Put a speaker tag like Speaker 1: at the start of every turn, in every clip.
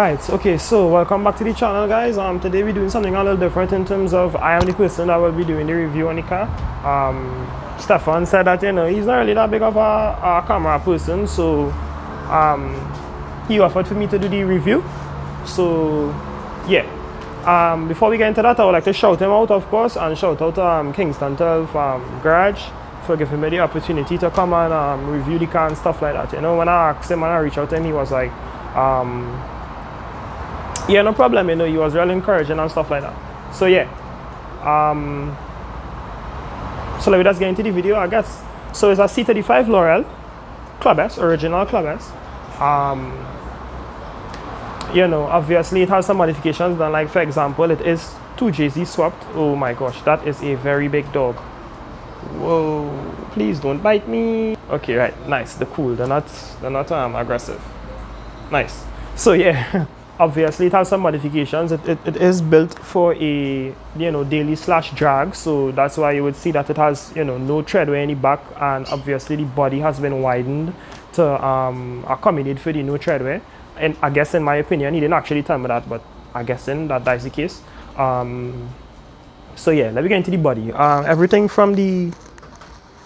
Speaker 1: Right, okay, so welcome back to the channel, guys. Today we're doing something a little different in terms of I am the person that will be doing the review on the car. Stefan said that he's not really that big of a camera person, so he offered for me to do the review. So yeah, before we get into that, I would like to shout him out, of course, and shout out Kingston12 garage for giving me the opportunity to come and review the car and stuff like that. When I asked him and I reached out to him, he was like, yeah, no problem, he was really encouraging and stuff like that. So yeah, so let me just get into the video, I guess. So it's a C35 L'Oreal Club S, original Club S. Obviously it has some modifications done, like for example, it is 2JZ swapped. Oh my gosh, that is a very big dog. Whoa, please don't bite me. Okay, right, nice, they're cool, they're not aggressive. Nice. So yeah, obviously it has some modifications. It is built for a daily / drag, so that's why you would see that it has no treadway in the back, and obviously the body has been widened to accommodate for the no treadway. And I guess, in my opinion, he didn't actually tell me that, but I'm guessing that that's the case. So yeah, let me get into the body. Everything from the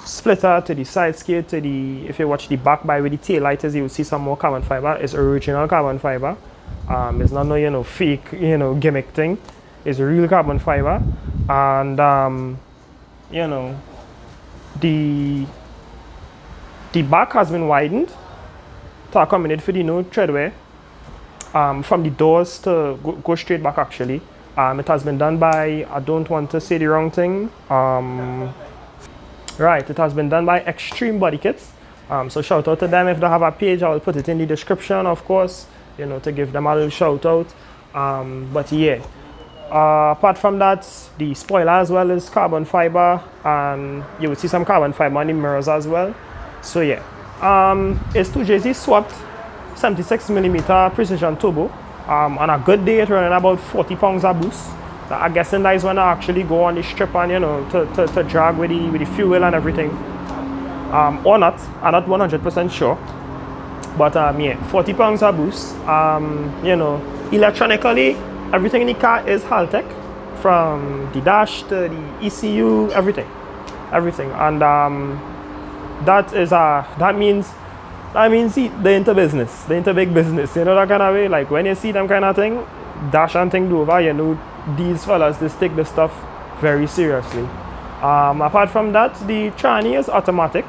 Speaker 1: splitter to the side skid to the, if you watch the back by where the tail light is, you will see some more carbon fiber. It's original carbon fiber. It's not no fake gimmick thing. It's real carbon fiber. And the back has been widened to accommodate for the no treadway. From the doors to go straight back, actually. It has been done by, I don't want to say the wrong thing, right, it has been done by Extreme Body Kits. So shout out to them. If they have a page, I will put it in the description, of course, to give them a little shout out. But yeah, apart from that, the spoiler as well is carbon fiber, and you will see some carbon fiber on the mirrors as well. So yeah, it's 2JZ swapped 76mm precision turbo. On a good day, it's running about 40 pounds a boost. I'm guessing that is when I actually go on the strip and to drag with the fuel and everything. Or not, I'm not 100% sure. But yeah, 40 pounds a boost. Electronically, everything in the car is Haltech, from the dash to the ECU, everything. And that means they're into business, they're into big business, that kind of way. Like when you see them kind of thing, dash and thing over, these fellas, they take the stuff very seriously. Apart from that, the tranny is automatic,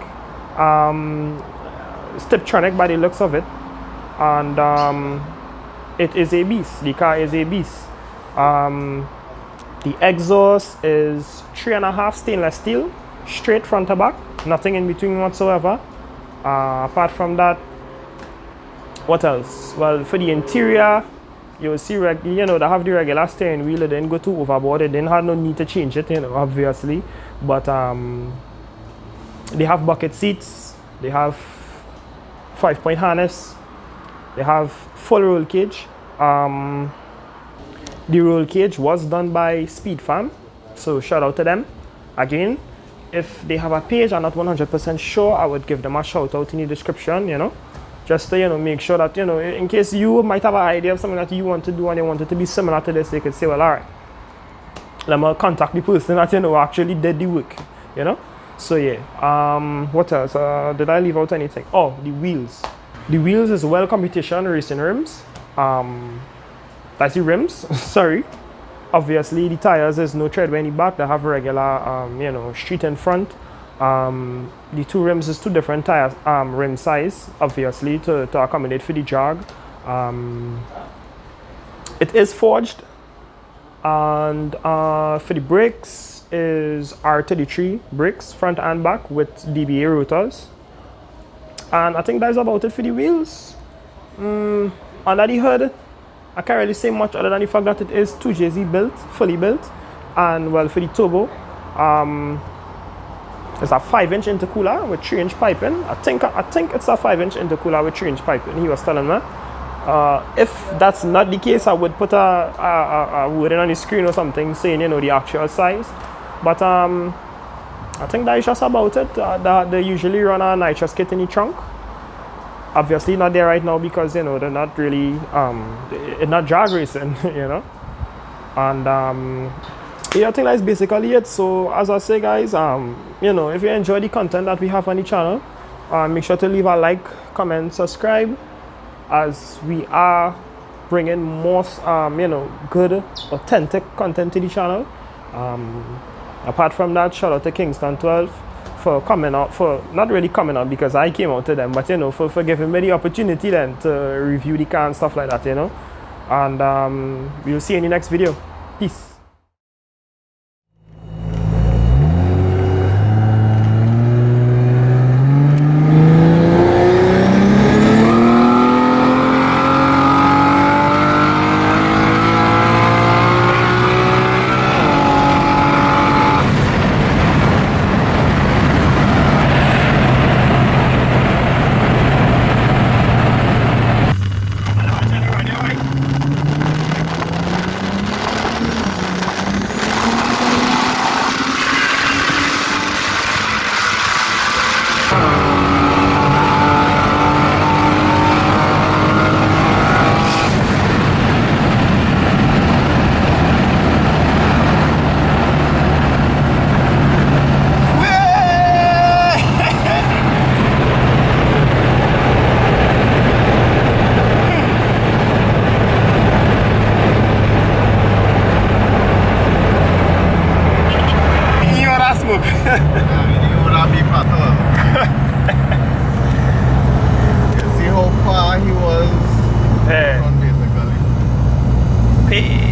Speaker 1: Steptronic by the looks of it, and it is a beast. The car is a beast. The exhaust is 3.5 stainless steel, straight front to back, nothing in between whatsoever. Apart from that, what else? Well, for the interior, you will see, they have the regular steering wheel. It didn't go too overboard. It didn't have no need to change it, obviously. But they have bucket seats. They have 5-point harness. They have full roll cage. The roll cage was done by Speed Farm, so shout out to them again. If they have a page, I'm not 100% sure, I would give them a shout out in the description, just to make sure that in case you might have an idea of something that you want to do and you want it to be similar to this, they could say, well, all right, let me contact the person that actually did the work, So yeah, what else? Did I leave out anything? Oh, the wheels. The wheels is well competition racing rims. That's the rims. Sorry. Obviously, the tires is no treadway in the back. They have regular, street in front. The two rims is two different tires, rim size, obviously, to accommodate for the drag. It is forged, and for the brakes is R33 brakes, front and back, with DBA rotors. And I think that's about it for the wheels. Under the hood, I can't really say much other than the fact that it is 2JZ built, fully built. And well, for the turbo, it's a 5-inch intercooler with 3-inch piping. I think it's a 5-inch intercooler with 3-inch piping, he was telling me. If that's not the case, I would put a wording on the screen or something saying, the actual size. But I think that is just about it. They usually run a nitrous kit in the trunk. Obviously not there right now because they're not really not drag racing, And I think that's basically it. So as I say, guys, if you enjoy the content that we have on the channel, make sure to leave a like, comment, subscribe, as we are bringing more good, authentic content to the channel. Apart from that, shout out to Kingston12 for coming out, for not really coming out because I came out to them, but for giving me the opportunity then to review the car and stuff like that, and we'll see you in the next video. Peace.
Speaker 2: See how far he was from basically.